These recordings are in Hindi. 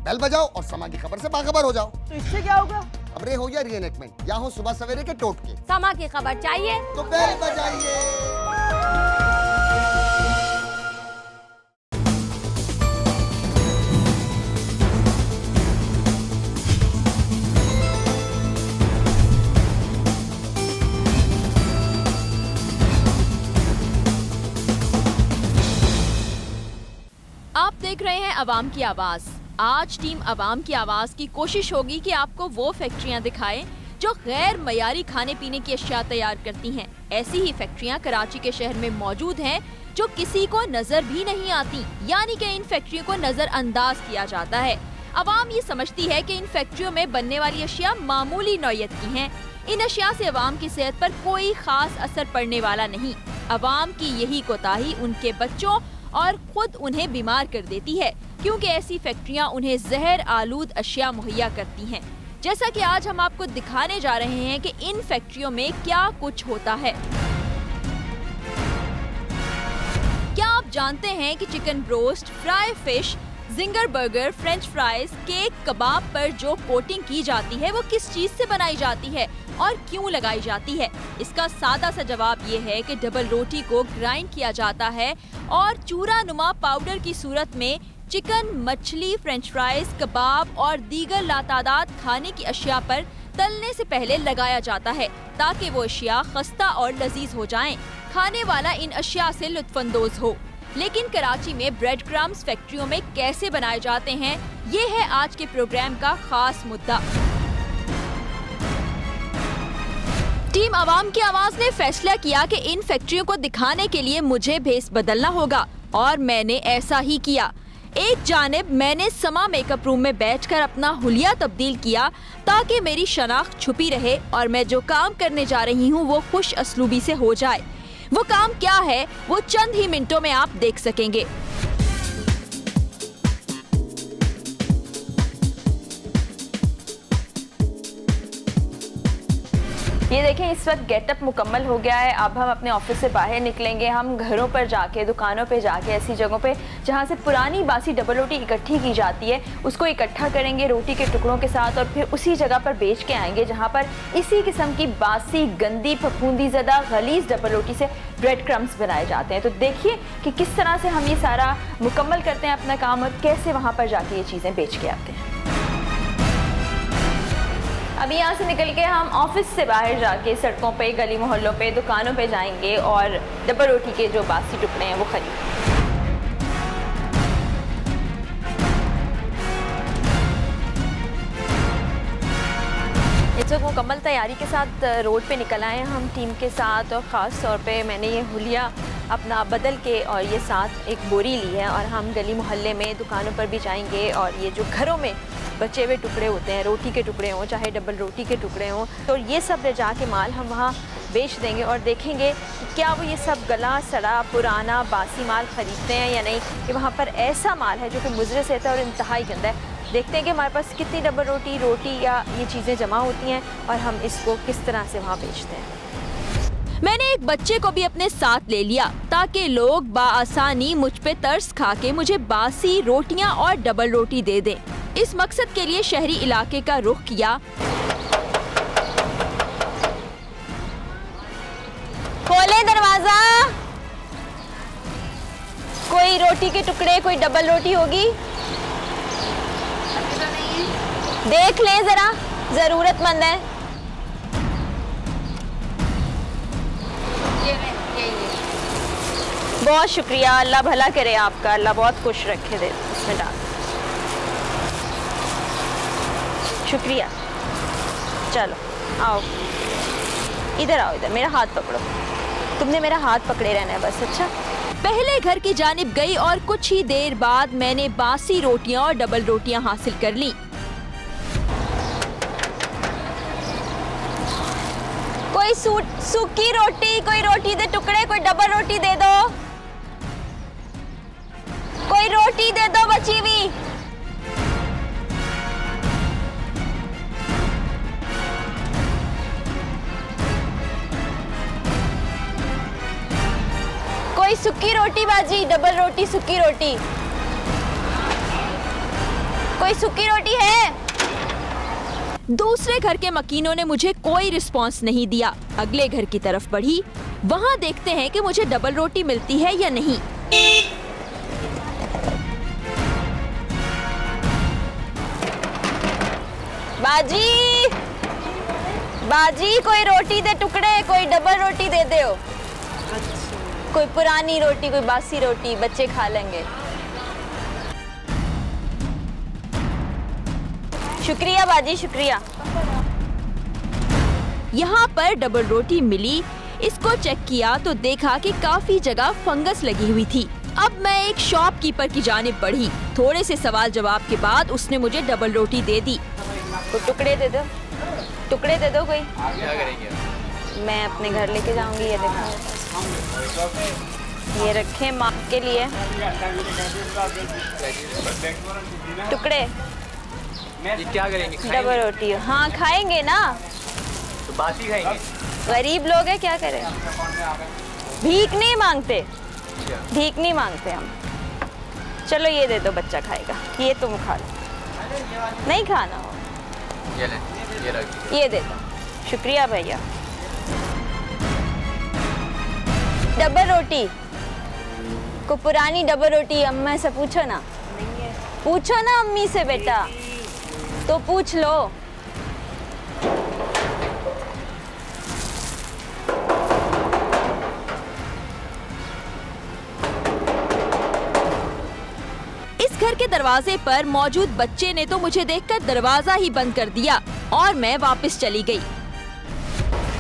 बेल बजाओ और समा की खबर से बाखबर हो जाओ। तो इससे क्या होगा? खबरें हो या रीएनेक्टमेंट या हो सुबह सवेरे के टोटके, समा की खबर चाहिए तो बेल बजाइए। आप देख रहे हैं अवाम की आवाज। आज टीम अवाम की आवाज की कोशिश होगी कि आपको वो फैक्ट्रियां दिखाएं जो गैर मयारी खाने पीने की अशिया तैयार करती हैं। ऐसी ही फैक्ट्रियां कराची के शहर में मौजूद हैं जो किसी को नजर भी नहीं आती, यानी कि इन फैक्ट्रियों को नजरअंदाज किया जाता है। अवाम ये समझती है कि इन फैक्ट्रियों में बनने वाली अशिया मामूली नौयत की हैं। इन अशिया से अवाम की सेहत पर कोई खास असर पड़ने वाला नहीं। अवाम की यही कोताही उनके बच्चों और खुद उन्हें बीमार कर देती है, क्योंकि ऐसी फैक्ट्रियां उन्हें जहर आलूद अशिया मुहैया करती हैं। जैसा कि आज हम आपको दिखाने जा रहे हैं कि इन फैक्ट्रियों में क्या कुछ होता है। क्या आप जानते हैं कि chicken broast, fry fish, zinger burger, French fries, cake, कबाब पर जो कोटिंग की जाती है वो किस चीज से बनाई जाती है और क्यों लगाई जाती है? इसका सादा सा जवाब ये है कि डबल रोटी को ग्राइंड किया जाता है और चूरा नुमा पाउडर की सूरत में चिकन, मछली, फ्रेंच फ्राइज, कबाब और दीगर लातादाद खाने की अशिया पर तलने से पहले लगाया जाता है ताकि वो अशिया खस्ता और लजीज हो जाएं। खाने वाला इन अशिया से लुत्फानंदोज हो। लेकिन कराची में ब्रेड क्रम्स फैक्ट्रियों में कैसे बनाए जाते हैं, ये है आज के प्रोग्राम का खास मुद्दा। टीम अवाम की आवाज ने फैसला किया कि इन फैक्ट्रियों को दिखाने के लिए मुझे भेस बदलना होगा और मैंने ऐसा ही किया। एक जानिब मैंने समा मेकअप रूम में बैठकर अपना हुलिया तब्दील किया ताकि मेरी शनाख्त छुपी रहे और मैं जो काम करने जा रही हूँ वो खुश असलूबी से हो जाए। वो काम क्या है वो चंद ही मिनटों में आप देख सकेंगे। ये देखें, इस वक्त गेटअप मुकम्मल हो गया है। अब हम अपने ऑफिस से बाहर निकलेंगे। हम घरों पर जाके, दुकानों पे जाके, ऐसी जगहों पे जहाँ से पुरानी बासी डबल रोटी इकट्ठी की जाती है उसको इकट्ठा करेंगे रोटी के टुकड़ों के साथ और फिर उसी जगह पर बेच के आएंगे जहाँ पर इसी किस्म की बासी, गंदी, फफूंदी ज़दा, गलीज डबल रोटी से ब्रेड क्रम्स बनाए जाते हैं। तो देखिए कि किस तरह से हम ये सारा मुकम्मल करते हैं अपना काम और कैसे वहाँ पर जाके ये चीज़ें बेच के आते हैं। अभी यहाँ से निकल के हम ऑफिस से बाहर जाके सड़कों पे, गली मोहल्लों पे, दुकानों पे जाएंगे और डबल रोटी के जो बासी टुकड़े हैं वो खरीदेंगे। इस वक्त मुकम्मल तैयारी के साथ रोड पे निकल आए हैं हम टीम के साथ और ख़ास तौर पे मैंने ये हुलिया अपना बदल के और ये साथ एक बोरी ली है और हम गली मोहल्ले में, दुकानों पर भी जाएंगे और ये जो घरों में बचे हुए टुकड़े होते हैं, रोटी के टुकड़े हों चाहे डबल रोटी के टुकड़े हों, तो ये सब ले जाके माल हम वहाँ बेच देंगे और देखेंगे कि क्या वो ये सब गला सड़ा पुराना बासी माल ख़रीदते हैं या नहीं, कि वहाँ पर ऐसा माल है जो कि मुज़र से और इंतहाई गंदा है। देखते हैं कि हमारे पास कितनी डबल रोटी या ये चीज़ें जमा होती हैं और हम इसको किस तरह से वहाँ बेचते हैं। मैंने एक बच्चे को भी अपने साथ ले लिया ताकि लोग बाआसानी मुझ पे तरस खा के मुझे बासी रोटियां और डबल रोटी दे दें। इस मकसद के लिए शहरी इलाके का रुख किया। खोले दरवाजा। कोई रोटी के टुकड़े, कोई डबल रोटी होगी? देख लें जरा, जरूरतमंद है। बहुत शुक्रिया, अल्लाह भला करे आपका, अल्लाह बहुत खुश रखे दे। इसमें डाल, शुक्रिया। चलो आओ, इधर आओ, इधर मेरा हाथ पकड़ो। तुमने मेरा हाथ पकड़े रहना है बस। अच्छा, पहले घर की जानिब गई और कुछ ही देर बाद मैंने बासी रोटियां और डबल रोटियां हासिल कर ली। कोई सूखी रोटी, कोई रोटी दे टुकड़े, कोई डबल रोटी दे दो, कोई रोटी दे दो बची हुई। कोई सूखी रोटी बाजी, डबल रोटी, सूखी रोटी। कोई सूखी रोटी है? दूसरे घर के मकीनों ने मुझे कोई रिस्पांस नहीं दिया। अगले घर की तरफ बढ़ी, वहाँ देखते हैं कि मुझे डबल रोटी मिलती है या नहीं। बाजी, बाजी कोई रोटी दे टुकड़े, कोई डबल रोटी दे दो। कोई पुरानी रोटी, कोई बासी रोटी, बच्चे खा लेंगे। शुक्रिया बाजी, शुक्रिया। यहाँ पर डबल रोटी मिली। इसको चेक किया तो देखा कि काफी जगह फंगस लगी हुई थी। अब मैं एक शॉपकीपर की जानिब बढ़ी। थोड़े से सवाल जवाब के बाद उसने मुझे डबल रोटी दे दी। तो टुकड़े दे दो, टुकड़े दे दो कोई। क्या करेंगे? मैं अपने घर लेके जाऊंगी। ये देखो, ये रखे माँ के लिए टुकड़े। ये क्या करेंगे? डबल रोटी। हाँ खाएंगे ना, तो बासी खाएंगे। गरीब लोग हैं, क्या करें। भीख नहीं मांगते, भीख नहीं मांगते हम। चलो ये दे दो, बच्चा खाएगा। ये तुम खा लो, नहीं खाना हो ये ले, ये रख दीजिए। ये दे दो। शुक्रिया भैया। डबल रोटी को पुरानी डबल रोटी अम्मा से पूछो ना, पूछो ना अम्मी से बेटा, तो पूछ लो। इस घर के दरवाजे पर मौजूद बच्चे ने तो मुझे देखकर दरवाजा ही बंद कर दिया और मैं वापस चली गई।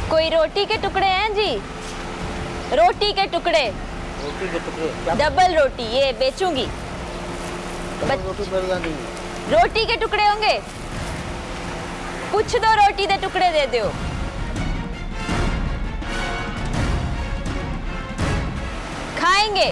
कोई रोटी के टुकड़े हैं जी? रोटी के टुकड़े, डबल रोटी ये बेचूंगी। रोटी के टुकड़े होंगे? पूछ दो, रोटी के टुकड़े दे दो। खाएंगे।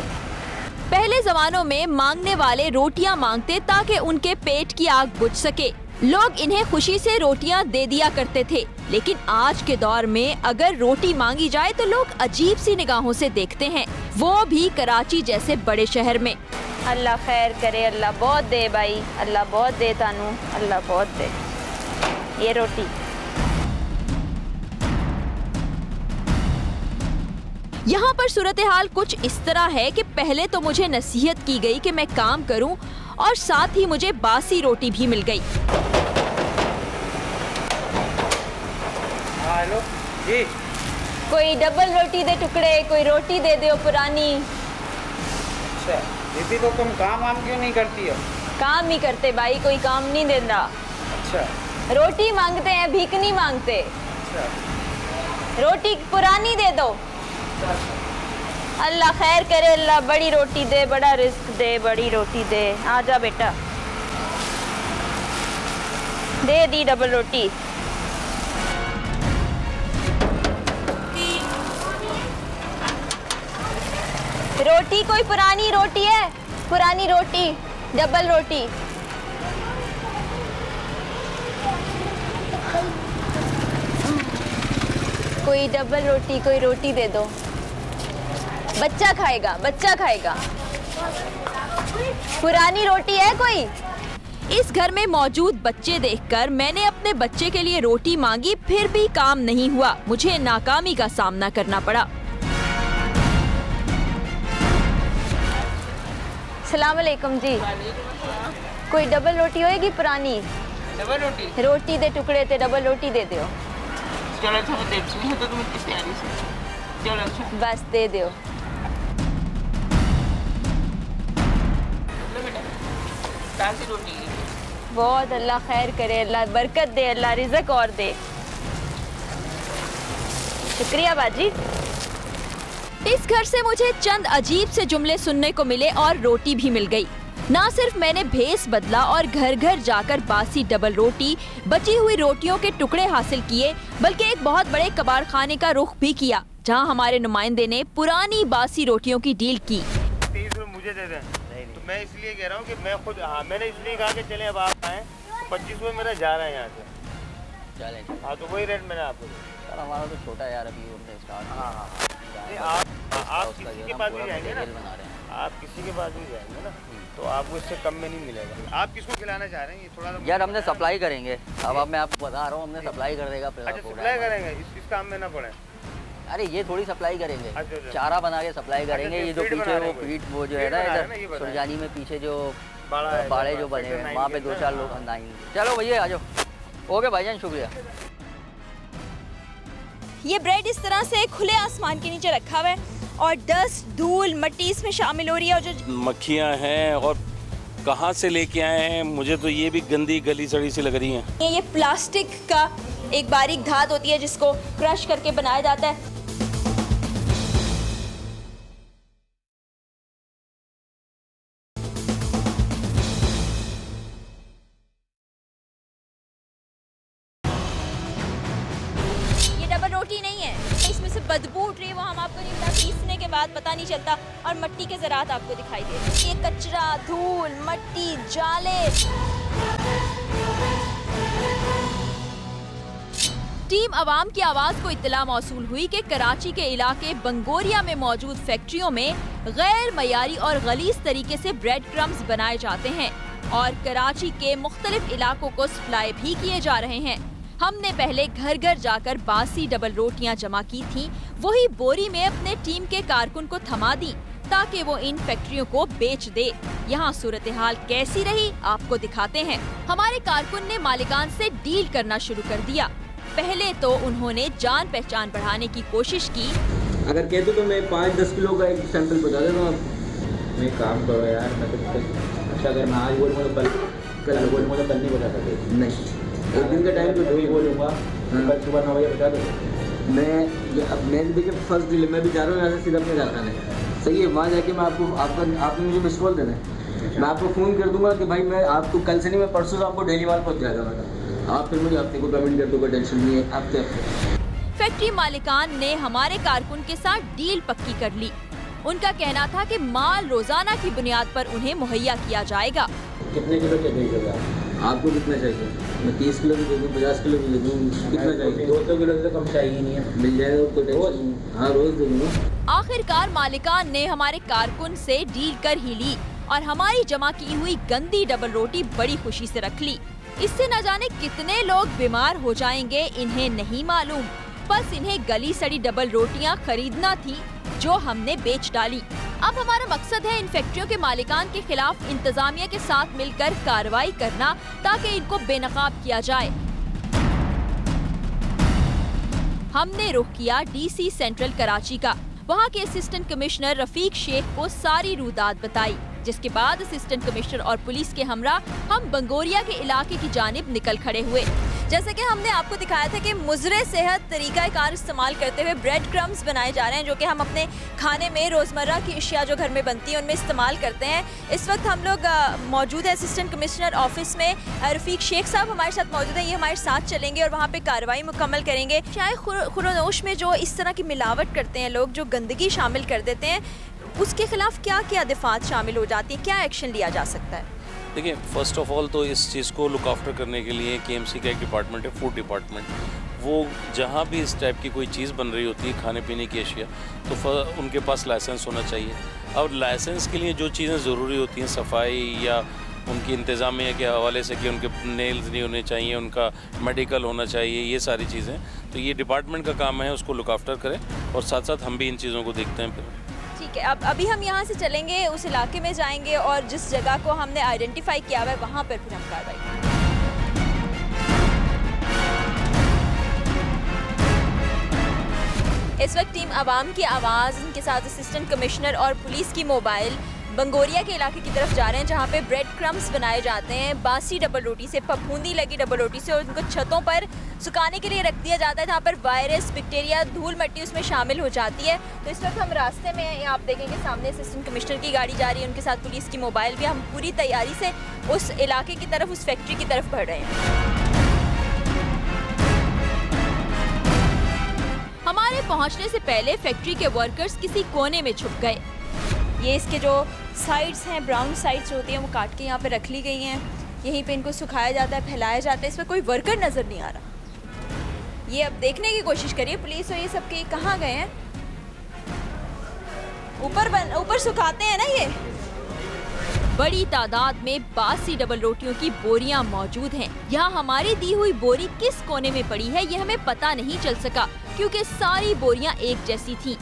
पहले जमानों में मांगने वाले रोटियां मांगते ताकि उनके पेट की आग बुझ सके। लोग इन्हें खुशी से रोटियां दे दिया करते थे, लेकिन आज के दौर में अगर रोटी मांगी जाए तो लोग अजीब सी निगाहों से देखते हैं, वो भी कराची जैसे बड़े शहर में। अल्लाह खैर करे, अल्लाह बहुत दे भाई, अल्लाह बहुत दे तानू, अल्लाह बहुत दे। ये रोटी। यहाँ पर सूरत हाल कुछ इस तरह है कि पहले तो मुझे नसीहत की गई कि मैं काम करूं और साथ ही मुझे बासी रोटी भी मिल गई। हेलो जी, कोई डबल रोटी दे टुकड़े, कोई रोटी दे दो पुरानी। अच्छा दीदी, तो तुम काम वाम क्यों नहीं करती हो? काम ही करते भाई, कोई काम नहीं देता। अच्छा, रोटी मांगते हैं, भीख नहीं मांगते। अच्छा। रोटी पुरानी दे दो। अल्लाह खैर करे, अल्लाह बड़ी रोटी दे, बड़ा रिस्क दे, बड़ी रोटी दे। आजा बेटा, दे दी डबल रोटी। रोटी कोई पुरानी रोटी है? पुरानी रोटी, डबल रोटी। कोई डबल रोटी, कोई रोटी दे दो। बच्चा खाएगा, बच्चा खाएगा। पुरानी रोटी है कोई? इस घर में मौजूद बच्चे देखकर मैंने अपने बच्चे के लिए रोटी मांगी, फिर भी काम नहीं हुआ। मुझे नाकामी का सामना करना पड़ा। सलाम अलैकुम जी। कोई डबल रोटी होएगी पुरानी? डबल रोटी? रोटी दे टुकड़े ते डबल रोटी दे दो। चलो अच्छा, मैं देखती हूँ तो तुम इतनी तैयारी से। चलो अच्छा, बस दे दो। लो बेटा, ताज़ी रोटी है। बहुत अल्लाह खैर करे, अल्लाह बरकत दे, अल्लाह रिज़्क और दे। शुक्रिया बाजी। इस घर से मुझे चंद अजीब से जुमले सुनने को मिले और रोटी भी मिल गई। ना सिर्फ मैंने भेस बदला और घर घर जाकर बासी डबल रोटी, बची हुई रोटियों के टुकड़े हासिल किए, बल्कि एक बहुत बड़े कबाड़ खाने का रुख भी किया, जहां हमारे नुमाइंदे ने पुरानी बासी रोटियों की डील की। 30 रुपए मुझे दे दें। तो मैं इसलिए कह रहा हूँ कि मैं खुद, हाँ मैंने इसलिए कहा कि चले अब आप आए, 25 रुपए मेरा जा रहा है यहाँ से। चलें। हाँ तो वही रेट मैंने आपको सर हमारा तो छोटा है यार, अभी उनसे स्टार्ट। हाँ हाँ, आप किसी के पास भी जाएंगे ना? बना रहे हैं। आप किसी के पास भी जाएंगे ना तो आपको इससे कम में नहीं मिलेगा। आप किसको खिलाना चाह रहे हैं ये थोड़ा यार हमने सप्लाई करेंगे। अब मैं आपको बता रहा हूँ हमने सप्लाई कर देगा। अच्छा सप्लाई करेंगे, इस काम में ना पड़े। अरे ये थोड़ी सप्लाई करेंगे। अच्छा। चारा बना के सप्लाई करेंगे। ये जो पीछे वो फीड वो जो है ना इधर सुरजानी में पीछे जो बाड़े जो बने हुए वहाँ पे 2-4 लोग आएंगे। चलो भैया आ जाओ। ओके भाईजान शुक्रिया। ये ब्रेड इस तरह से खुले आसमान के नीचे रखा हुआ है और डस्ट धूल मिट्टी इसमें शामिल हो रही है और जो मक्खियाँ हैं और कहाँ से लेके आए हैं मुझे तो ये भी गंदी गली सड़ी सी लग रही हैं। ये प्लास्टिक का एक बारीक धात होती है जिसको क्रश करके बनाया जाता है। डबल रोटी नहीं है, इसमें से बदबू उठ रही है, वो हम आपको नहीं पता, पीसने के बाद पता नहीं चलता और मिट्टी के ज़रात आपको दिखाई दे रहे हैं। ये कचरा, धूल, मिट्टी, जाले। टीम अवाम की आवाज को इत्तला मौसूल हुई कि कराची के इलाके बंगोरिया में मौजूद फैक्ट्रियों में गैर मयारी और गलीज तरीके से ब्रेड क्रम्स बनाए जाते हैं और कराची के मुख्तलिफ इलाकों को सप्लाई भी किए जा रहे हैं। हमने पहले घर घर जाकर बासी डबल रोटियां जमा की थी, वही बोरी में अपने टीम के कारकुन को थमा दी ताकि वो इन फैक्ट्रियों को बेच दे। यहाँ सूरत हाल कैसी रही आपको दिखाते हैं। हमारे कारकुन ने मालिकान से डील करना शुरू कर दिया। पहले तो उन्होंने जान पहचान बढ़ाने की कोशिश की। अगर कहते तो मैं 5-10 किलो का एक सैंपल बता देता हूँ। मैं काम करो यार, मैं तो अच्छा अगर मैं आज बोलूँगा तो कल बोलूँगा तो कल नहीं बता सकते। नहीं, एक दिन का टाइम तो जो ही बोलूँगा, कल सुबह 9 बजे बता दूँगा। मैं देखिए फर्स्ट डील मैं भी जा रहा हूँ यहाँ से सीधा अपने कारखाने। सही है, वहाँ जाके मैं आपने मुझे मिस कॉल देना है, मैं आपको फ़ोन कर दूँगा कि भाई मैं आपको कल से नहीं मैं परसों से आपको डेली माल पहुँच जाएगा। मैं आप फिर मुझे हफ्ते को पेमेंट कर दूँगा, टेंशन नहीं है। हफ्ते फैक्ट्री मालिकान ने हमारे कारकुन के साथ डील पक्की कर ली। उनका कहना था कि माल रोजाना की बुनियाद पर उन्हें मुहैया किया जाएगा। कितने किलो चाहिए आपको? कितना चाहिए? मैं 30 किलो भी दे दूँ, 50 किलो भी दे दूँ, कितना चाहिए? 200 किलो से कम चाहिए नहीं है, मिल जाएगा तो रोज। हाँ रोज दे दूँगा। आखिरकार मालिकान ने हमारे कारकुन से डील कर ही ली और हमारी जमा की हुई गंदी डबल रोटी बड़ी खुशी से रख ली। इससे न जाने कितने लोग बीमार हो जाएंगे इन्हें नहीं मालूम, बस इन्हें गली सड़ी डबल रोटियां खरीदना थी जो हमने बेच डाली। अब हमारा मकसद है इन फैक्ट्रियों के मालिकान के खिलाफ इंतजामिया के साथ मिलकर कार्रवाई करना ताकि इनको बेनकाब किया जाए। हमने रुख किया डीसी सेंट्रल कराची का। वहाँ के असिस्टेंट कमिश्नर रफीक शेख को सारी रूदात बताई, जिसके बाद असिस्टेंट कमिश्नर और पुलिस के हमरा हम बंगोरिया के इलाके की जानिब निकल खड़े हुए। जैसे कि हमने आपको दिखाया था कि मुज़रे सेहत तरीक़ाकार इस्तेमाल करते हुए ब्रेड क्रम्स बनाए जा रहे हैं जो कि हम अपने खाने में रोज़मर्रा की अशिया जो घर में बनती हैं उनमें इस्तेमाल करते हैं। इस वक्त हम लोग मौजूद है असिस्टेंट कमिश्नर ऑफिस में। रफ़ीक शेख साहब हमारे साथ मौजूद है, ये हमारे साथ चलेंगे और वहाँ पे कार्रवाई मुकम्मल करेंगे। चाय खुरोनोश में जो इस तरह की मिलावट करते हैं लोग, जो गंदगी शामिल कर देते हैं, उसके खिलाफ क्या क्या दिफात शामिल हो जाती है, क्या एक्शन लिया जा सकता है? देखिए फर्स्ट ऑफ ऑल तो इस चीज़ को लुक आफ्टर करने के लिए केएमसी का एक डिपार्टमेंट है, फूड डिपार्टमेंट। वो जहाँ भी इस टाइप की कोई चीज़ बन रही होती है खाने पीने की अशिया, तो उनके पास लाइसेंस होना चाहिए। और लाइसेंस के लिए जो चीज़ें ज़रूरी होती हैं, सफाई या उनकी इंतज़ामिया के हवाले से कि उनके नेल्स नहीं होने चाहिए, उनका मेडिकल होना चाहिए, ये सारी चीज़ें तो ये डिपार्टमेंट का काम है, उसको लुक आफ्टर करें और साथ साथ हम भी इन चीज़ों को देखते हैं। फिर ठीक है, अब अभी हम यहाँ से चलेंगे, उस इलाके में जाएंगे और जिस जगह को हमने आइडेंटिफाई किया हुआ है वहाँ पर फिर हम कार्रवाई करेंगे। इस वक्त टीम अवाम की आवाज़, इनके साथ असिस्टेंट कमिश्नर और पुलिस की मोबाइल बंगोरिया के इलाके की तरफ जा रहे हैं जहाँ पे ब्रेड क्रम्स बनाए जाते हैं बासी डबल रोटी से, फफूंदी लगी डबल रोटी से, और उनको छतों पर सुखाने के लिए रख दिया जाता है जहाँ पर वायरस, बैक्टीरिया, धूल मिट्टी उसमें शामिल हो जाती है। तो इस वक्त हम रास्ते में हैं, आप देखेंगे सामने असिस्टेंट कमिश्नर की गाड़ी जा रही है, उनके साथ पुलिस की मोबाइल भी। हम पूरी तैयारी से उस इलाके की तरफ, उस फैक्ट्री की तरफ बढ़ रहे हैं। हमारे पहुंचने से पहले फैक्ट्री के वर्कर्स किसी कोने में छुप गए। ये इसके जो साइड्स हैं, ब्राउन साइड्स होती हैं, वो काट के यहाँ पे रख ली गई हैं। यहीं पे इनको सुखाया जाता है, फैलाया जाता है। इसमें कोई वर्कर नज़र नहीं आ रहा। ये अब देखने की कोशिश करिए पुलिस और ये सब के कहाँ गए हैं। ऊपर सुखाते हैं ना ये। बड़ी तादाद में बासी डबल रोटियों की बोरियां मौजूद हैं। यहाँ हमारी दी हुई बोरी किस कोने में पड़ी है ये हमें पता नहीं चल सका क्योंकि सारी बोरियां एक जैसी थीं।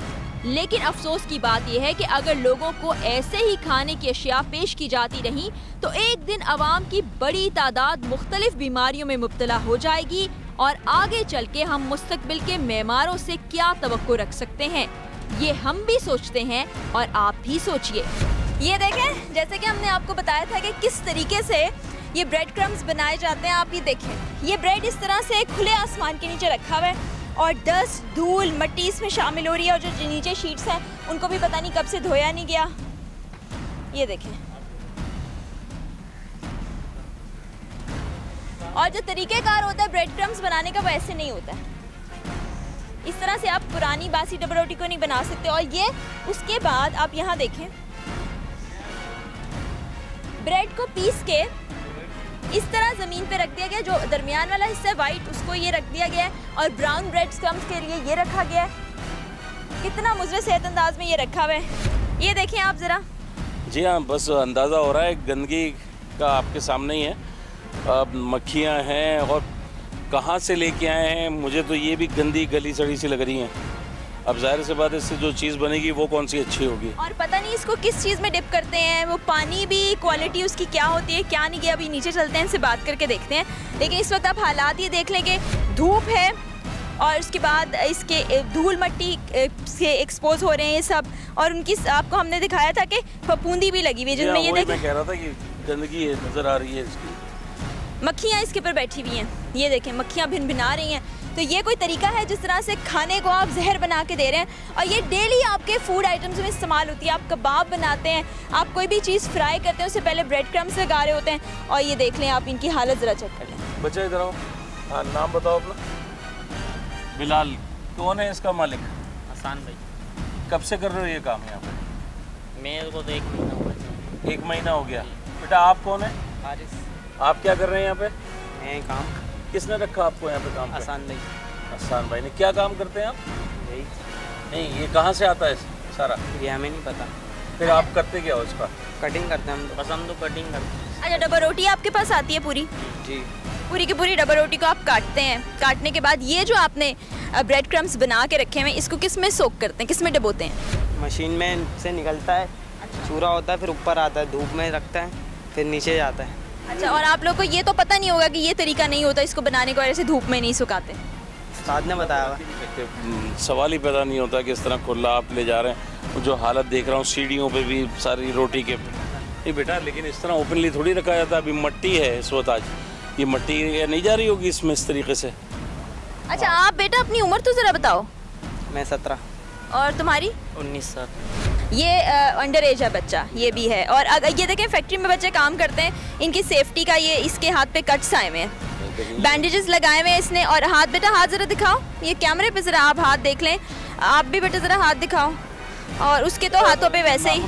लेकिन अफसोस की बात यह है कि अगर लोगों को ऐसे ही खाने की अशिया पेश की जाती रही तो एक दिन अवाम की बड़ी तादाद मुख्तलिफ बीमारियों में मुब्तला हो जाएगी और आगे चल के हम मुस्तकबिल के मेहमारों से क्या तवक्को रख सकते हैं, ये हम भी सोचते हैं और आप भी सोचिए। ये देखें, जैसे कि हमने आपको बताया था कि किस तरीके से ये ब्रेड क्रम्स बनाए जाते हैं। आप ये देखें, ये ब्रेड इस तरह से खुले आसमान के नीचे रखा हुआ है और डस्ट, धूल, मिट्टी इसमें शामिल हो रही है और जो नीचे शीट्स हैं उनको भी पता नहीं कब से धोया नहीं गया। ये देखें, और जो तरीक़ेकार होता है ब्रेड क्रम्स बनाने का वो ऐसे नहीं होता है। इस तरह से आप पुरानी बासी डबल रोटी को नहीं बना सकते। और ये उसके बाद आप यहाँ देखें, ब्रेड को पीस के इस तरह ज़मीन पे रख दिया गया, जो दरमियान वाला हिस्सा है वाइट उसको ये रख दिया गया है और ब्राउन ब्रेड क्रम्स के लिए ये रखा गया है। कितना मुज़र सेहत अंदाज में ये रखा हुआ है, ये देखें आप ज़रा। जी हाँ, बस अंदाज़ा हो रहा है गंदगी का आपके सामने ही है। अब मक्खियाँ हैं और कहाँ से लेके आए हैं, मुझे तो ये भी गंदी गली सड़ी सी लग रही हैं। अब जाहिर सी बात है इससे जो चीज़ बनेगी वो कौन सी अच्छी होगी। और पता नहीं इसको किस चीज़ में डिप करते हैं, वो पानी भी क्वालिटी उसकी क्या होती है क्या नहीं, अभी नीचे चलते हैं इनसे बात करके देखते हैं। लेकिन इस वक्त आप हालात ये देख लें कि धूप है और उसके बाद इसके धूल मिट्टी से एक्सपोज हो रहे हैं ये सब, और उनकी आपको हमने दिखाया था कि फफूंदी भी लगी हुई है जिसमें ये देखें, मैं कह रहा था कि गंदगी नज़र आ रही है इसकी। मक्खियाँ इसके ऊपर बैठी हुई हैं, ये देखें मक्खियाँ भिन-भिना रही हैं। तो ये कोई तरीका है जिस तरह से खाने को आप जहर बना के दे रहे हैं, और ये डेली आपके फूड आइटम्स में इस्तेमाल होती है। आप कबाब बनाते हैं, आप कोई भी चीज़ फ्राई करते हैं उससे पहले ब्रेड क्रम्स लगा रहे होते हैं। और ये देख लें आप, इनकी हालत ज़रा चेक कर लें। बच्चा इधर आओ, हाँ नाम बताओ अपना। बिलाल, कौन है इसका मालिक? हसन भाई। कब से कर रहे हो ये काम यहाँ पे? मेरे को तो 1 महीना हुआ। 1 महीना हो गया। बेटा आप कौन है? हारिस। आप क्या कर रहे हैं यहाँ पे? मैं काम। किसने रखा आपको यहाँ पे काम? हसन भाई। हसन भाई ने। क्या काम करते हैं आप? यही। नहीं, ये कहाँ से आता है सारा? ये हमें नहीं पता। फिर आप करते क्या हो इसका? कटिंग करते हैं हम, बस हम तो कटिंग करते हैं। अच्छा, डबल रोटी आपके पास आती है पूरी? जी। पूरी की पूरी डबल रोटी को आप काटते हैं, काटने के बाद ये जो आपने ब्रेड क्रम्स बना के रखे हैं इसको किस में सोक करते हैं, किस में डबोते हैं? मशीन में से निकलता है, चूरा होता है, फिर ऊपर आता है, धूप में रखता है, फिर नीचे जाता है। अच्छा, और आप लोग को ये तो पता नहीं होगा कि ये तरीका नहीं होता इसको बनाने को, ऐसे धूप में नहीं सुखाते? उस्ताद ने बताया हुआ। सवाल ही पैदा नहीं होता कि इस तरह खुला आप ले जा रहे हैं। जो हालत देख रहा हूँ सीढ़ियों पे भी सारी रोटी के, नहीं बेटा लेकिन इस तरह ओपनली थोड़ी रखा जाता। अभी मट्टी है इस वक्त, आज ये मट्टी नहीं जा रही होगी इसमें इस तरीके से। अच्छा, आप बेटा अपनी उम्र तो ज़रा बताओ। मैं 17। और तुम्हारी? 19 साल। ये अंडर एज है बच्चा, ये भी है। और अगर ये देखें फैक्ट्री में बच्चे काम करते हैं, इनकी सेफ्टी का ये इसके हाथ पे कट्स आए हुए हैं, बैंडेजेस लगाए हुए हैं इसने। और हाथ, बेटा हाथ ज़रा दिखाओ, ये कैमरे पे ज़रा आप हाथ देख लें। आप भी बेटा ज़रा हाथ दिखाओ। और उसके तो हाथों पे वैसे ही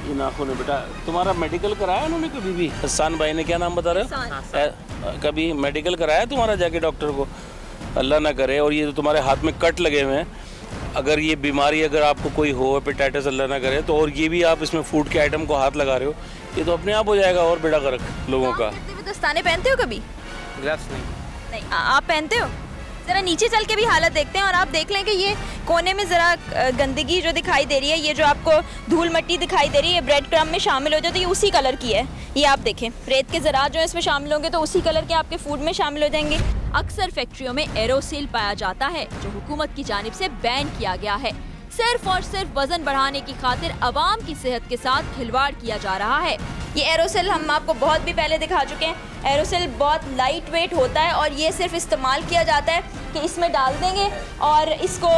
ये नाखून है। बेटा तुम्हारा मेडिकल कराया उन्होंने कभी भी? हसन भाई ने, क्या नाम बता रहे हो? कभी मेडिकल कराया तुम्हारा जाके डॉक्टर को? अल्लाह ना करे। और ये जो तुम्हारे हाथ में कट लगे हुए हैं, अगर ये बीमारी अगर आपको कोई हो, हेपेटाइटिस अल्लाह ना करे, तो और ये भी आप इसमें फूड के आइटम को हाथ लगा रहे हो, ये तो अपने आप हो जाएगा और बेड़ा गर्क लोगों का। दस्ताने पहनते हो कभी? ग्लव्स नहीं, आप पहनते हो? ज़रा नीचे चल के भी हालत देखते हैं और आप देख लें कि ये कोने में ज़रा गंदगी जो दिखाई दे रही है, ये जो आपको धूल मिट्टी दिखाई दे रही है, ब्रेड क्रम्ब में शामिल हो जाती है, ये उसी कलर की है। ये आप देखें, रेत के ज़रा जो है इसमें शामिल होंगे तो उसी कलर के आपके फूड में शामिल हो जाएंगे। अक्सर फैक्ट्रियों में एरोसिल पाया जाता है जो हुकूमत की जानिब से बैन किया गया है। सिर्फ और सिर्फ वजन बढ़ाने की खातिर अवाम की सेहत के साथ खिलवाड़ किया जा रहा है। ये एरोसिल हम आपको बहुत भी पहले दिखा चुके हैं। एरोसिल बहुत लाइट वेट होता है और ये सिर्फ इस्तेमाल किया जाता है कि इसमें डाल देंगे और इसको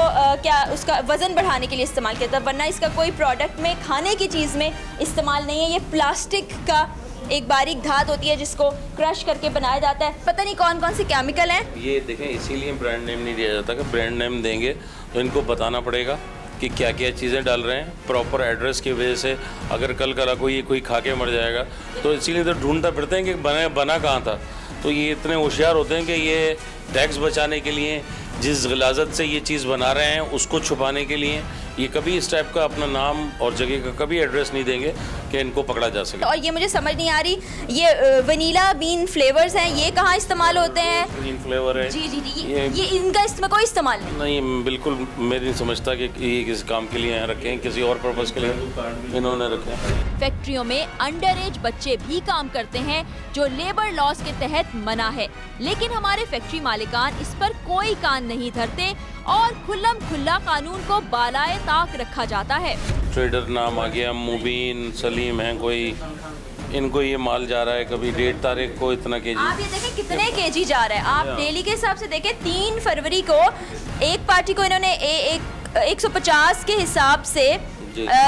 क्या उसका वज़न बढ़ाने के लिए इस्तेमाल किया जाता है, वरना इसका कोई प्रोडक्ट में, खाने की चीज़ में इस्तेमाल नहीं है। ये प्लास्टिक का एक बारीक धात होती है जिसको क्रश करके बनाया जाता है। पता नहीं कौन कौन से केमिकल हैं। ये देखें, इसीलिए ब्रांड नेम नहीं दिया जाता। कि ब्रांड नेम देंगे तो इनको बताना पड़ेगा कि क्या क्या चीज़ें डाल रहे हैं, प्रॉपर एड्रेस की वजह से। अगर कल कला कोई खा के मर जाएगा तो इसीलिए तो ढूंढता फिरते हैं कि बना कहाँ था। तो ये इतने होशियार होते हैं कि ये टैक्स बचाने के लिए जिस गलाजत से ये चीज़ बना रहे हैं उसको छुपाने के लिए ये कभी इस टाइप का अपना नाम और जगह का कभी एड्रेस नहीं देंगे कि इनको पकड़ा जा सके। और ये मुझे समझ नहीं आ रही, ये वनीला बीन फ्लेवर्स हैं, ये कहाँ इस्तेमाल होते हैं? ग्रीन फ्लेवर है। जी जी जी, ये इनका इसमें कोई इस्तेमाल नहीं, बिल्कुल मैं नहीं समझता कि ये किस काम के लिए यहाँ रखे हैं, किसी और पर्पज़ के लिए इन्होंने रखे हैं। फैक्ट्रियों में अंडर एज बच्चे भी काम करते हैं जो लेबर लॉज के तहत मना है, लेकिन हमारे फैक्ट्री मालिकान इस पर कोई कान नहीं धरते और खुल्लम खुल्ला कानून को बालाए ताक रखा जाता है। ट्रेडर नाम आ गया, मुबीन, सलीम है कोई, इनको ये माल जा रहा है कभी 1.5 तारीख को इतना केजी। आप ये देखें कितने केजी जा रहा है, आप डेली के हिसाब से देखें 3 फरवरी को एक पार्टी को इन्होंने 150 के हिसाब से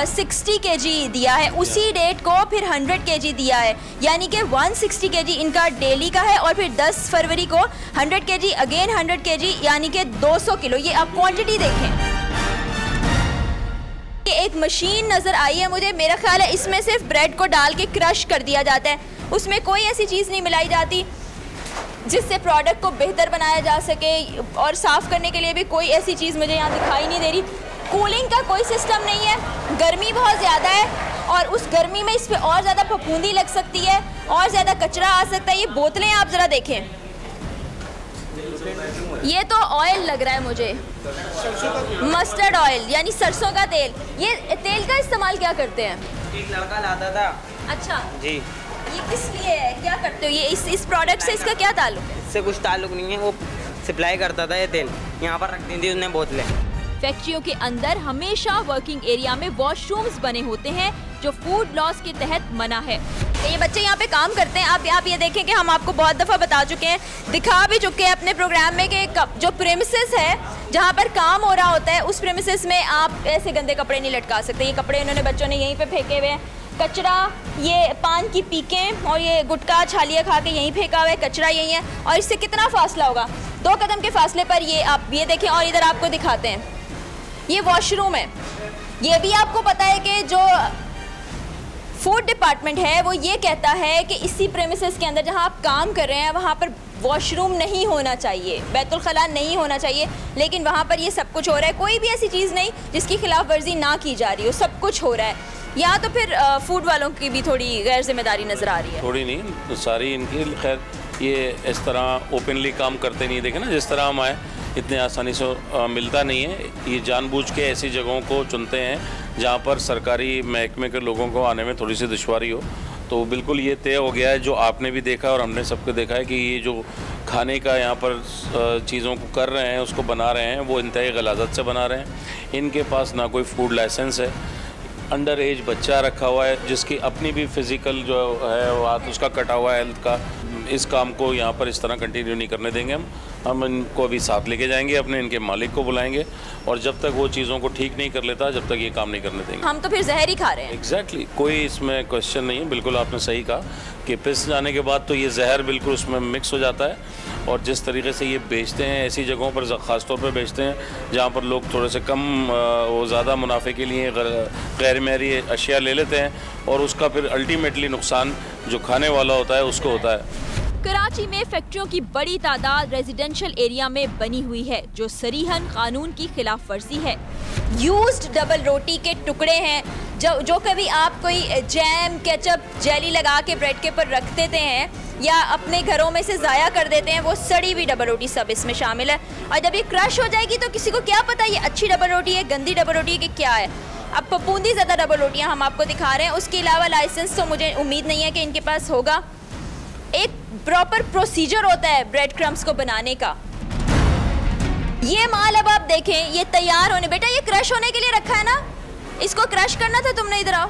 60 केजी दिया है, उसी डेट को फिर 100 केजी दिया है, यानी कि 160 केजी इनका डेली का है। और फिर 10 फरवरी को 100 केजी, अगेन 100 केजी, यानी कि 200 किलो। ये आप क्वांटिटी देखें। एक मशीन नज़र आई है मुझे, मेरा ख्याल है इसमें सिर्फ ब्रेड को डाल के क्रश कर दिया जाता है, उसमें कोई ऐसी चीज़ नहीं मिलाई जाती जिससे प्रोडक्ट को बेहतर बनाया जा सके। और साफ़ करने के लिए भी कोई ऐसी चीज़ मुझे यहाँ दिखाई नहीं दे रही। कूलिंग का कोई सिस्टम नहीं है, गर्मी बहुत ज़्यादा है और उस गर्मी में इस पर और ज़्यादा फफूंदी लग सकती है और ज़्यादा कचरा आ सकता है। ये बोतलें आप ज़रा देखें, ये तो ऑयल लग रहा है मुझे, मस्टर्ड ऑयल यानी सरसों का तेल। ये तेल का इस्तेमाल क्या करते हैं? एक लड़का लाता था। अच्छा जी, ये किस लिए है, क्या करते हो? ये इस प्रोडक्ट से इसका क्या ताल्लुक है? इससे कुछ ताल्लुक नहीं है, वो सप्लाई करता था ये तेल, यहाँ पर रख दी थी उसने बोतलें। फैक्ट्रियों के अंदर हमेशा वर्किंग एरिया में वॉशरूम्स बने होते हैं जो फूड लॉस के तहत मना है। ये बच्चे यहाँ पे काम करते हैं। आप ये देखें कि हम आपको बहुत दफ़ा बता चुके हैं, दिखा भी चुके हैं अपने प्रोग्राम में कि जो प्रेमिसेस है जहाँ पर काम हो रहा होता है उस प्रेमिसेस में आप ऐसे गंदे कपड़े नहीं लटका सकते। ये कपड़े इन्होंने बच्चों ने यहीं पे फेंके हुए हैं, कचरा, ये पान की पीकें और ये गुटखा छालियाँ खा के यहीं फेंका हुआ है, कचरा यहीं है। और इससे कितना फासला होगा, 2 कदम के फासले पर ये आप ये देखें। और इधर आपको दिखाते हैं, ये वॉशरूम है। ये भी आपको पता है कि जो फूड डिपार्टमेंट है वो ये कहता है कि इसी प्रेमिसेस के अंदर जहां आप काम कर रहे हैं वहां पर वॉशरूम नहीं होना चाहिए, बैतुल खला नहीं होना चाहिए, लेकिन वहां पर ये सब कुछ हो रहा है। कोई भी ऐसी चीज़ नहीं जिसकी खिलाफ वर्जी ना की जा रही हो, सब कुछ हो रहा है। या तो फिर फूड वालों की भी थोड़ी गैर जिम्मेदारी नज़र आ रही है। थोड़ी नहीं, तो सारी इनकी खैर ये इस तरह ओपनली काम करते नहीं, देखे ना जिस तरह हम आए इतने आसानी से मिलता नहीं है। ये जानबूझ के ऐसी जगहों को चुनते हैं जहाँ पर सरकारी महकमे के लोगों को आने में थोड़ी सी दुश्वारी हो। तो बिल्कुल ये तय हो गया है, जो आपने भी देखा और हमने सबको देखा है कि ये जो खाने का यहाँ पर चीज़ों को कर रहे हैं, उसको बना रहे हैं, वो इंतहाई गलाजत से बना रहे हैं। इनके पास ना कोई फूड लाइसेंस है, अंडर एज बच्चा रखा हुआ है जिसकी अपनी भी फिज़िकल जो है वो हाथ उसका कटा हुआ है हेल्थ का। इस काम को यहाँ पर इस तरह कंटिन्यू नहीं करने देंगे हम इनको अभी साथ लेके जाएंगे, अपने इनके मालिक को बुलाएंगे और जब तक वो चीज़ों को ठीक नहीं कर लेता जब तक ये काम नहीं करने देंगे। हम तो फिर जहर ही खा रहे हैं। एग्जैक्टली, कोई इसमें क्वेश्चन नहीं है। बिल्कुल आपने सही कहा कि पिस जाने के बाद तो ये जहर बिल्कुल उसमें मिक्स हो जाता है। और जिस तरीके से ये बेचते हैं ऐसी जगहों पर ख़ास तौर पर बेचते हैं जहाँ पर लोग थोड़े से कम वो ज़्यादा मुनाफे के लिए गैर मेरी अशिया ले लेते हैं और उसका फिर अल्टीमेटली नुकसान जो खाने वाला होता है उसको होता है। कराची में फैक्ट्रियों की बड़ी तादाद रेजिडेंशियल एरिया में बनी हुई है जो सरीहन कानून की खिलाफ वर्जी है। यूज्ड डबल रोटी के टुकड़े हैं जो कभी आप कोई जैम, केचप, जेली लगा के ब्रेड के ऊपर रख देते हैं या अपने घरों में से ज़ाया कर देते हैं, वो सड़ी हुई डबल रोटी सब इसमें शामिल है। और जब ये क्रश हो जाएगी तो किसी को क्या पता ये अच्छी डबल रोटी है, गंदी डबल रोटी है कि क्या है। अब फफूंदी ज़्यादा डबल रोटियाँ हम आपको दिखा रहे हैं, उसके अलावा लाइसेंस तो मुझे उम्मीद नहीं है कि इनके पास होगा। एक प्रॉपर प्रोसीजर होता है ब्रेड क्रम्स को बनाने का। ये माल अब आप देखें, ये तैयार होने, बेटा ये क्रश होने के लिए रखा है ना, इसको क्रश करना था तुमने। इधर आओ।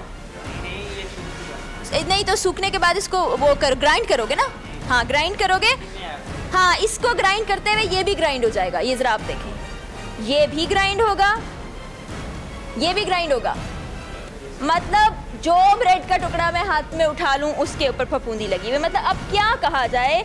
नहीं तो सूखने के बाद इसको वो ग्राइंड करोगे ना? हाँ ग्राइंड करोगे। हाँ, इसको ग्राइंड करते हुए ये भी ग्राइंड हो जाएगा। ये जरा आप देखें, ये भी ग्राइंड होगा, ये भी ग्राइंड होगा। मतलब जो ब्रेड का टुकड़ा मैं हाथ में उठा लूं उसके ऊपर फफूंदी लगी हुई। मतलब अब क्या कहा जाए।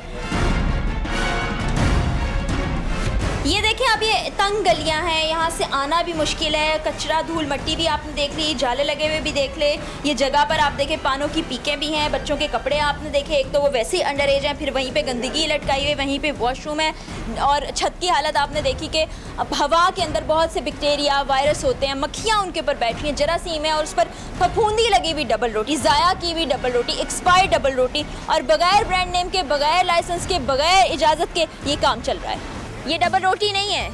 ये देखें, अब ये तंग गलियां हैं, यहाँ से आना भी मुश्किल है। कचरा, धूल, मट्टी भी आपने देख ली, जाले लगे हुए भी देख ले। ये जगह पर आप देखें पानों की पीकें भी हैं, बच्चों के कपड़े आपने देखे, एक तो वो वैसे ही अंडर एज हैं, फिर वहीं पे गंदगी लटकाई हुई, वहीं पे वॉशरूम है। और छत की हालत आपने देखी कि अब हवा के अंदर बहुत से बैक्टीरिया, वायरस होते हैं, मक्खियाँ उनके ऊपर बैठी हैं, जरासीम है, और उस पर फफूंदी लगी हुई डबल रोटी, ज़ाया की हुई डबल रोटी, एक्सपायर्ड डबल रोटी, और बगैर ब्रांड नेम के, बगैर लाइसेंस के, बगैर इजाज़त के ये काम चल रहा है। ये डबल रोटी नहीं है,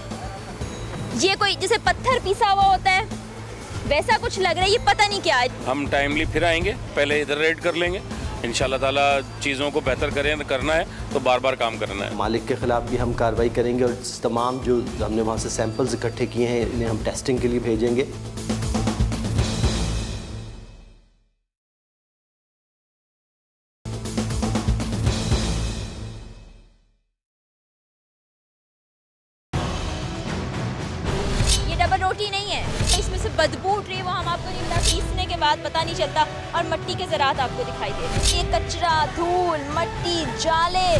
ये कोई जैसे पत्थर पीसा हुआ होता है वैसा कुछ लग रहा है, ये पता नहीं क्या है। हम टाइमली फिर आएंगे, पहले इधर रेड कर लेंगे, इंशाल्लाह ताला चीज़ों को बेहतर करना है तो बार बार काम करना है। मालिक के खिलाफ भी हम कार्रवाई करेंगे और तमाम जो हमने वहाँ से सैंपल्स इकट्ठे किए हैं इन्हें हम टेस्टिंग के लिए भेजेंगे। डबल रोटी नहीं है, इसमें से बदबू उठ रही है, वो हम आपको नहीं बता, पीसने के बाद पता नहीं चलता, और मट्टी के ज़रात आपको दिखाई दे रहे हैं। ये कचरा, धूल, मट्टी, जाले।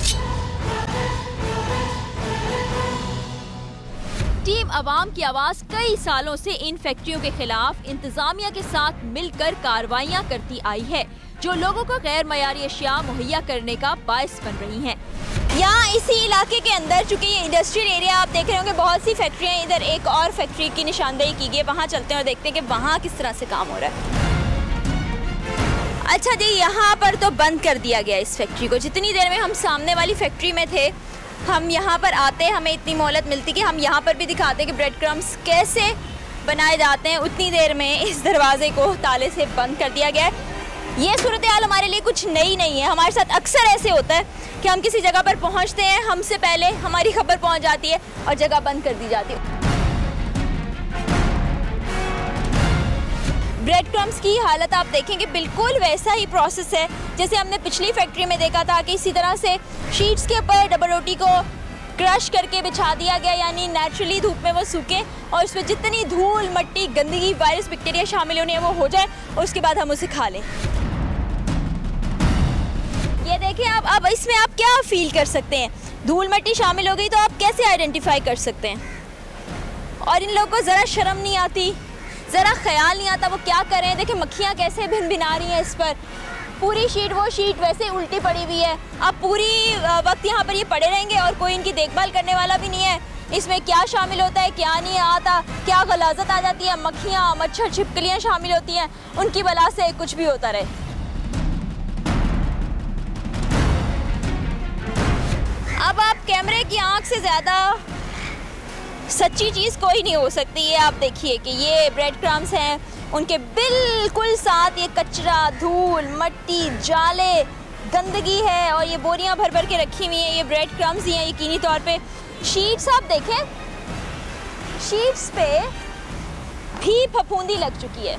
टीम अवाम की आवाज़ कई सालों से इन फैक्ट्रियों के खिलाफ इंतजामिया के साथ मिलकर कार्रवाइयाँ करती आई है, जो लोगों को गैर मयारी अशिया मुहैया करने का बायस बन रही हैं। यहाँ इसी इलाके के अंदर, चूँकि ये इंडस्ट्रियल एरिया आप देख रहे होंगे, बहुत सी फैक्ट्रियाँ, इधर एक और फैक्ट्री की निशानदेही की गई, वहाँ चलते हैं और देखते हैं कि वहाँ किस तरह से काम हो रहा है। अच्छा जी, यहाँ पर तो बंद कर दिया गया इस फैक्ट्री को। जितनी देर में हम सामने वाली फैक्ट्री में थे, हम यहाँ पर आते, हमें इतनी मोहलत मिलती कि हम यहाँ पर भी दिखाते कि ब्रेड क्रम्स कैसे बनाए जाते हैं, उतनी देर में इस दरवाजे को ताले से बंद कर दिया गया है। ये सूरत हाल हमारे लिए कुछ नई नहीं है, हमारे साथ अक्सर ऐसे होता है कि हम किसी जगह पर पहुंचते हैं, हमसे पहले हमारी खबर पहुंच जाती है और जगह बंद कर दी जाती है। ब्रेड क्रम्स की हालत आप देखेंगे बिल्कुल वैसा ही प्रोसेस है जैसे हमने पिछली फैक्ट्री में देखा था कि इसी तरह से शीट्स के ऊपर डबल रोटी को क्रश करके बिछा दिया गया, यानी नेचुरली धूप में वो सूखे और उसमें जितनी धूल, मट्टी, गंदगी, वायरस, बैक्टीरिया शामिल होने हैं वो हो जाए और उसके बाद हम उसे खा लें। ये देखिए आप, अब इसमें आप क्या फील कर सकते हैं, धूल मट्टी शामिल हो गई तो आप कैसे आइडेंटिफाई कर सकते हैं। और इन लोगों को ज़रा शर्म नहीं आती, ज़रा ख्याल नहीं आता वो क्या कर रहे हैं। देखिए मक्खियाँ कैसे भिन भिना रही हैं इस पर, पूरी शीट, वो शीट वैसे उल्टी पड़ी हुई है। अब पूरी वक्त यहाँ पर ये पड़े रहेंगे और कोई इनकी देखभाल करने वाला भी नहीं है। इसमें क्या शामिल होता है, क्या नहीं आता, क्या गलाजत आ जाती है, मक्खियाँ, मच्छर, छिपकलियाँ शामिल होती हैं, उनकी वजह से कुछ भी होता रहे। अब आप कैमरे की आंख से ज़्यादा सच्ची चीज़ कोई नहीं हो सकती। ये आप देखिए कि ये ब्रेड क्रम्स हैं, उनके बिल्कुल साथ ये कचरा, धूल, मट्टी, जाले, गंदगी है और ये बोरियां भर भर के रखी हुई हैं। ये ब्रेड क्रम्स ही हैं यकीनी तौर पे। शीट्स आप देखें, शीट्स पे भी फफूंदी लग चुकी है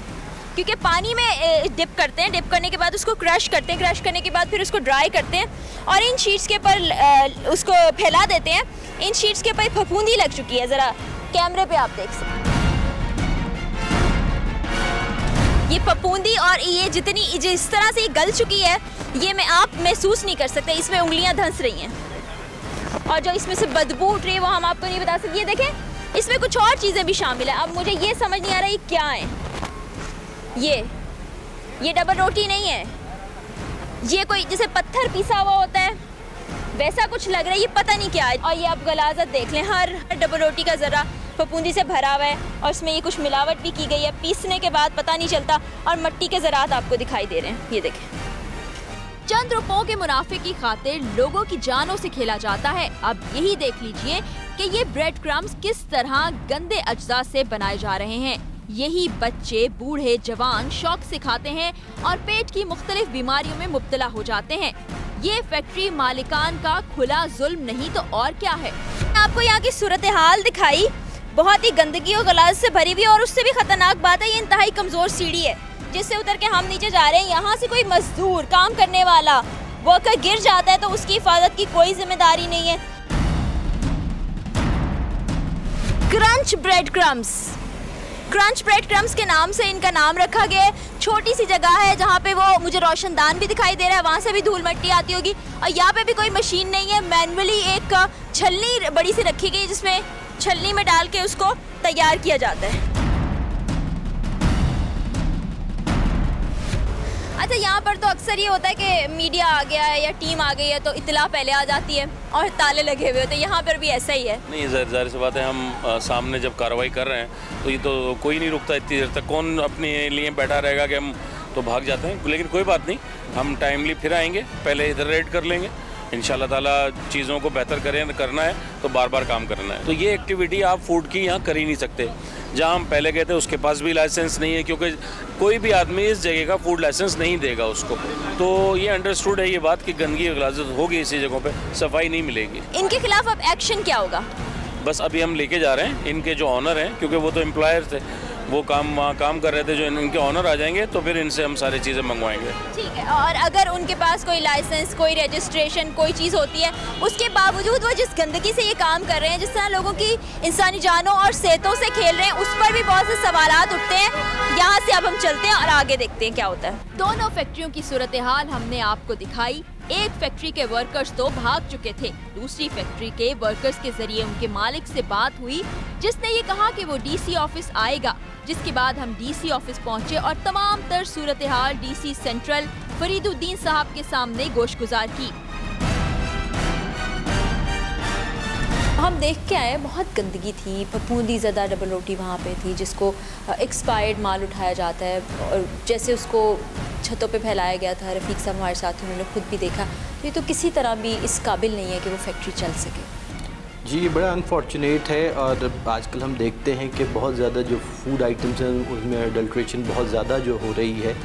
क्योंकि पानी में डिप करते हैं, डिप करने के बाद उसको क्रश करते हैं, क्रश करने के बाद फिर उसको ड्राई करते हैं और इन शीट्स के ऊपर उसको फैला देते हैं। इन शीट्स के ऊपर फफूंदी लग चुकी है, ज़रा कैमरे पे आप देख सकते हैं ये फफूंदी, और ये जितनी जिस तरह से ये गल चुकी है ये आप महसूस नहीं कर सकते, इसमें उंगलियां धंस रही हैं और जो इसमें से बदबू उठ रही है वो हम आपको नहीं बता सकते। ये देखें इसमें कुछ और चीज़ें भी शामिल है। अब मुझे ये समझ नहीं आ रहा ये क्या है। ये डबल रोटी नहीं है, ये कोई जैसे पत्थर पीसा हुआ होता है वैसा कुछ लग रहा है, ये पता नहीं क्या है। और ये आप गलाजत देख लें, हर डबल रोटी का ज़रा फफूंदी से भरा हुआ है और इसमें ये कुछ मिलावट भी की गई है, पीसने के बाद पता नहीं चलता और मट्टी के ज़रात आपको दिखाई दे रहे हैं। ये देखें, चंद रुपयों के मुनाफे की खातिर लोगों की जानों से खेला जाता है। अब यही देख लीजिए कि ये ब्रेड क्रम्स किस तरह गंदे अज्जा से बनाए जा रहे हैं। यही बच्चे, बूढ़े, जवान शौक से खाते हैं और पेट की मुख्तलिफ बीमारियों में मुब्तला हो जाते हैं। ये फैक्ट्री मालिकान का खुला जुल्म नहीं तो और क्या है। आपको यहाँ की सूरत हाल दिखाई, बहुत ही गंदगी और गलाज से भरी हुई, और उससे भी खतरनाक बात है ये इंतहाई कमजोर सीढ़ी है जिससे उतर के हम नीचे जा रहे हैं। यहाँ से कोई मजदूर, काम करने वाला वर्कर गिर जाता है तो उसकी हिफाजत की कोई जिम्मेदारी नहीं है। Crunch bread crumbs, crunch bread crumbs के नाम से इनका नाम रखा गया है। छोटी सी जगह है जहाँ पे वो मुझे रोशनदान भी दिखाई दे रहा है, वहाँ से भी धूल मट्टी आती होगी और यहाँ पे भी कोई मशीन नहीं है। मैनुअली एक छलनी बड़ी सी रखी गई जिसमें छलनी में डाल के उसको तैयार किया जाता है। अच्छा, यहाँ पर तो अक्सर ये होता है कि मीडिया आ गया है या टीम आ गई है तो इत्तला पहले आ जाती है और ताले लगे हुए होते हैं, यहाँ पर भी ऐसा ही है? नहीं, जाहिर सी बात है, हम सामने जब कार्रवाई कर रहे हैं तो ये तो कोई नहीं रुकता इतनी देर तक। कौन अपने लिए बैठा रहेगा कि हम तो भाग जाते हैं, लेकिन कोई बात नहीं, हम टाइमली फिर आएंगे, पहले इधर रेड कर लेंगे। इंशाल्लाह ताला चीज़ों को बेहतर करना है तो बार बार काम करना है। तो ये एक्टिविटी आप फूड की यहाँ कर ही नहीं सकते। जहाँ हम पहले गए थे उसके पास भी लाइसेंस नहीं है, क्योंकि कोई भी आदमी इस जगह का फूड लाइसेंस नहीं देगा उसको। तो ये अंडरस्टूड है ये बात कि गंदगी गलाजत होगी, इसी जगहों पे सफाई नहीं मिलेगी। इनके खिलाफ अब एक्शन क्या होगा? बस अभी हम लेके जा रहे हैं इनके जो ऑनर हैं, क्योंकि वो तो एम्प्लॉयर थे, वो वहाँ काम कर रहे थे, जो इनके ऑनर आ जाएंगे तो फिर इनसे हम सारी चीज़ें मंगवाएंगे। ठीक है, और अगर उनके पास कोई लाइसेंस, कोई रजिस्ट्रेशन, कोई चीज़ होती है, उसके बावजूद वो जिस गंदगी से ये काम कर रहे हैं, जिस तरह लोगों की इंसानी जानों और सेहतों से खेल रहे हैं, उस पर भी बहुत से सवालात उठते हैं। यहाँ से अब हम चलते हैं और आगे देखते हैं क्या होता है। दोनों फैक्ट्रियों की सूरत हाल हमने आपको दिखाई। एक फैक्ट्री के वर्कर्स तो भाग चुके थे, दूसरी फैक्ट्री के वर्कर्स के जरिए उनके मालिक से बात हुई, जिसने ये कहा कि वो डीसी ऑफिस आएगा। जिसके बाद हम डीसी ऑफिस पहुंचे और तमाम तर सूरत हाल डीसी सेंट्रल फरीदुद्दीन साहब के सामने गोशगुजार की। हम देख के आए, बहुत गंदगी थी, फफूंदी ज़दा डबल रोटी वहाँ पे थी, जिसको एक्सपायर्ड माल उठाया जाता है और जैसे उसको छतों पे फैलाया गया था। रफ़ीक साहब हमारे साथ, उन्होंने खुद भी देखा। तो ये तो किसी तरह भी इस काबिल नहीं है कि वो फैक्ट्री चल सके। जी, बड़ा अनफॉर्चुनेट है। और आजकल हम देखते हैं कि बहुत ज़्यादा जो फूड आइटम्स हैं उनमें अडल्ट्रेशन बहुत ज़्यादा जो हो रही है।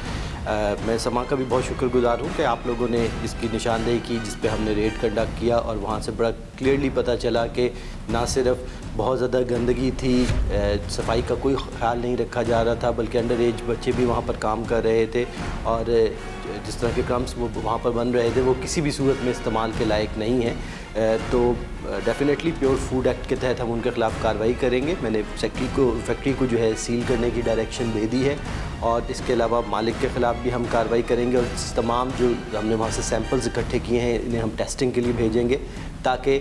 मैं समा का भी बहुत शुक्रगुजार हूँ कि आप लोगों ने इसकी निशानदेही की, जिस पे हमने रेड कंडक्ट किया और वहाँ से बड़ा क्लियरली पता चला कि ना सिर्फ बहुत ज़्यादा गंदगी थी, सफाई का कोई ख्याल नहीं रखा जा रहा था, बल्कि अंडर एज बच्चे भी वहाँ पर काम कर रहे थे और जिस तरह के क्रम्स वो वहाँ पर बन रहे थे वो किसी भी सूरत में इस्तेमाल के लायक नहीं है। तो डेफिनेटली प्योर फूड एक्ट के तहत हम उनके ख़िलाफ़ कार्रवाई करेंगे। मैंने फैक्ट्री को जो है सील करने की डायरेक्शन दे दी है और इसके अलावा मालिक के ख़िलाफ़ भी हम कार्रवाई करेंगे और तमाम जो हमने वहाँ से सैंपल्स इकट्ठे किए हैं इन्हें हम टेस्टिंग के लिए भेजेंगे, ताकि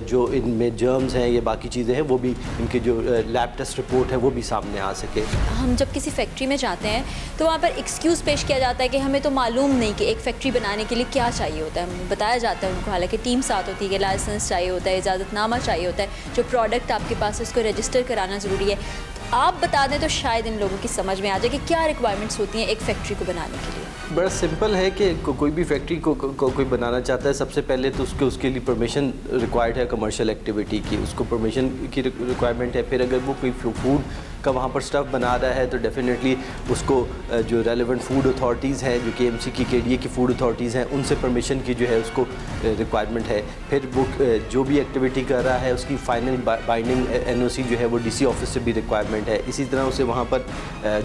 जो इनमें जर्म्स हैं या बाकी चीज़ें हैं वो भी, इनके जो लैब टेस्ट रिपोर्ट है वो भी सामने आ सके। हम जब किसी फैक्ट्री में जाते हैं तो वहाँ पर एक्सक्यूज़ पेश किया जाता है कि हमें तो मालूम नहीं कि एक फ़ैक्ट्री बनाने के लिए क्या चाहिए होता है। बताया जाता है उनको, हालांकि टीम साथ होती है, कि लाइसेंस चाहिए होता है, इजाज़तनामा चाहिए होता है, जो प्रोडक्ट आपके पास है उसको रजिस्टर कराना ज़रूरी है। तो आप बता दें तो शायद इन लोगों की समझ में आ जाए कि क्या रिक्वायरमेंट्स होती हैं एक फ़ैक्ट्री को बनाने के लिए। बड़ा सिंपल है कि कोई भी फैक्ट्री को कोई बनाना चाहता है, सबसे पहले तो उसके लिए परमिशन रिक्वायर्ड है कमर्शियल एक्टिविटी की, उसको परमिशन की रिक्वायरमेंट है। फिर अगर वो कोई फूड का वहाँ पर स्टफ़ बना रहा है तो डेफिनेटली उसको जो रेलेवेंट फूड अथॉरिटीज़ हैं, जो KMC की KDA की फूड अथॉरिटीज़ हैं, उनसे परमिशन की जो है उसको रिक्वायरमेंट है। फिर वो जो भी एक्टिविटी कर रहा है उसकी फ़ाइनल बाइंडिंग NOC जो है वो DC ऑफिस से भी रिक्वायरमेंट है। इसी तरह उसे वहाँ पर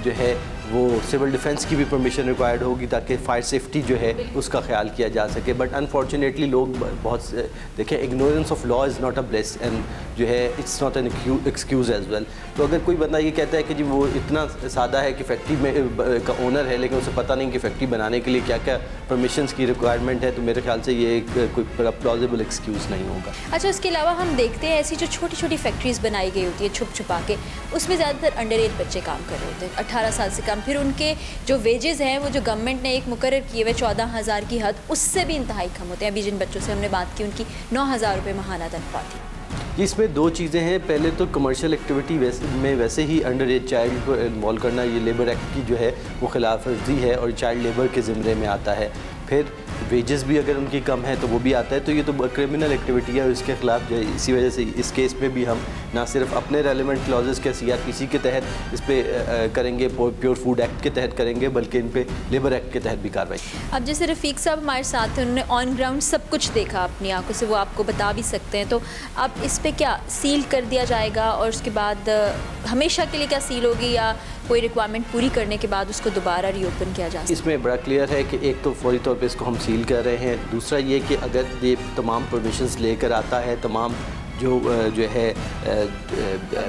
जो है वो सिविल डिफेंस की भी परमिशन रिक्वायर्ड होगी, ताकि फायर सेफ्टी जो है उसका ख्याल किया जा सके। बट अनफॉर्चुनेटली लोग बहुत देखें, ignorance of law is not a bliss and जो है it's not an excuse as well. तो अगर कोई बंदा ये कहता है कि जी वो इतना सादा है कि फैक्ट्री में का ओनर है लेकिन उसे पता नहीं कि फैक्ट्री बनाने के लिए क्या क्या परमिशंस की रिक्वायरमेंट है, तो मेरे ख्याल से ये एक कोई प्लॉजिबल एक्सक्यूज़ नहीं होगा। अच्छा, उसके अलावा हम देखते हैं ऐसी जो छोटी छोटी फैक्ट्रीज़ बनाई गई होती है छुप छुपा के, उसमें ज़्यादातर अंडर एज बच्चे काम कर रहे होते हैं, 18 साल से कम। फिर उनके जो वेजेस हैं वो जो गवर्नमेंट ने एक मुकर्रर किए हुए 14,000 की हद, उससे भी इंतहाई कम होते हैं। अभी जिन बच्चों से हमने बात की उनकी 9,000 रुपये माहाना तनख्वाह थी। इसमें दो चीज़ें हैं। पहले तो कमर्शियल एक्टिविटी वैसे ही अंडर एज चाइल्ड को इन्वॉल्व करना ये लेबर एक्ट की जो है वो खिलाफ वर्जी है और चाइल्ड लेबर के ज़िम्मे में आता है। फिर वेजेस भी अगर उनकी कम है तो वो भी आता है, तो ये तो क्रिमिनल एक्टिविटी है, इसके खिलाफ जो है इसी वजह से इस केस में भी हम ना सिर्फ अपने रेलिवेंट क्लॉजेस के CRPC के तहत इस पर करेंगे, प्योर फूड एक्ट के तहत करेंगे, बल्कि इन पे लेबर एक्ट के तहत भी कार्रवाई। अब जैसे रफ़ीक साहब हमारे साथ हैं, उन्होंने ऑन ग्राउंड सब कुछ देखा अपनी आंखों से, वो आपको बता भी सकते हैं। तो अब इस पर क्या सील कर दिया जाएगा और उसके बाद हमेशा के लिए क्या सील होगी, या कोई रिक्वायरमेंट पूरी करने के बाद उसको दोबारा रीओपन किया जा सकता है? इसमें बड़ा क्लियर है कि एक तो फौरी तौर पे इसको हम सील कर रहे हैं, दूसरा ये कि अगर ये तमाम परमिशंस लेकर आता है, तमाम जो है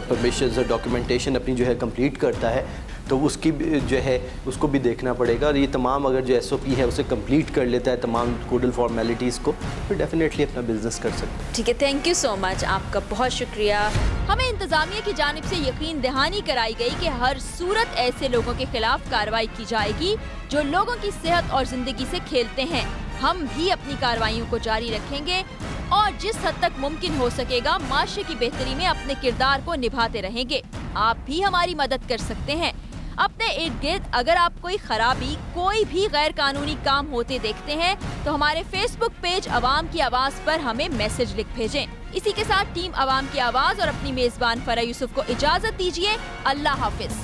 परमिशंस और डॉक्यूमेंटेशन अपनी जो है कंप्लीट करता है, तो उसकी जो है उसको भी देखना पड़ेगा। और ये तमाम अगर जो SOP है उसे कंप्लीट कर लेता है तमाम कोडल फॉर्मेलिटीज़ को, फिर डेफिनेटली अपना बिजनेस कर सकते हैं। ठीक है, थैंक यू सो मच, आपका बहुत शुक्रिया। हमें इंतजामिया की जानिब से यकीन दहानी कराई गई कि हर सूरत ऐसे लोगों के खिलाफ कार्रवाई की जाएगी जो लोगों की सेहत और जिंदगी से खेलते हैं। हम भी अपनी कार्रवाइयों को जारी रखेंगे और जिस हद तक मुमकिन हो सकेगा माशरे की बेहतरी में अपने किरदार को निभाते रहेंगे। आप भी हमारी मदद कर सकते हैं। अपने इर्द गिर्द अगर आप कोई खराबी, कोई भी गैर कानूनी काम होते देखते हैं तो हमारे फेसबुक पेज अवाम की आवाज़ पर हमें मैसेज लिख भेजें। इसी के साथ टीम अवाम की आवाज़ और अपनी मेज़बान फरा यूसुफ को इजाज़त दीजिए। अल्लाह हाफिज।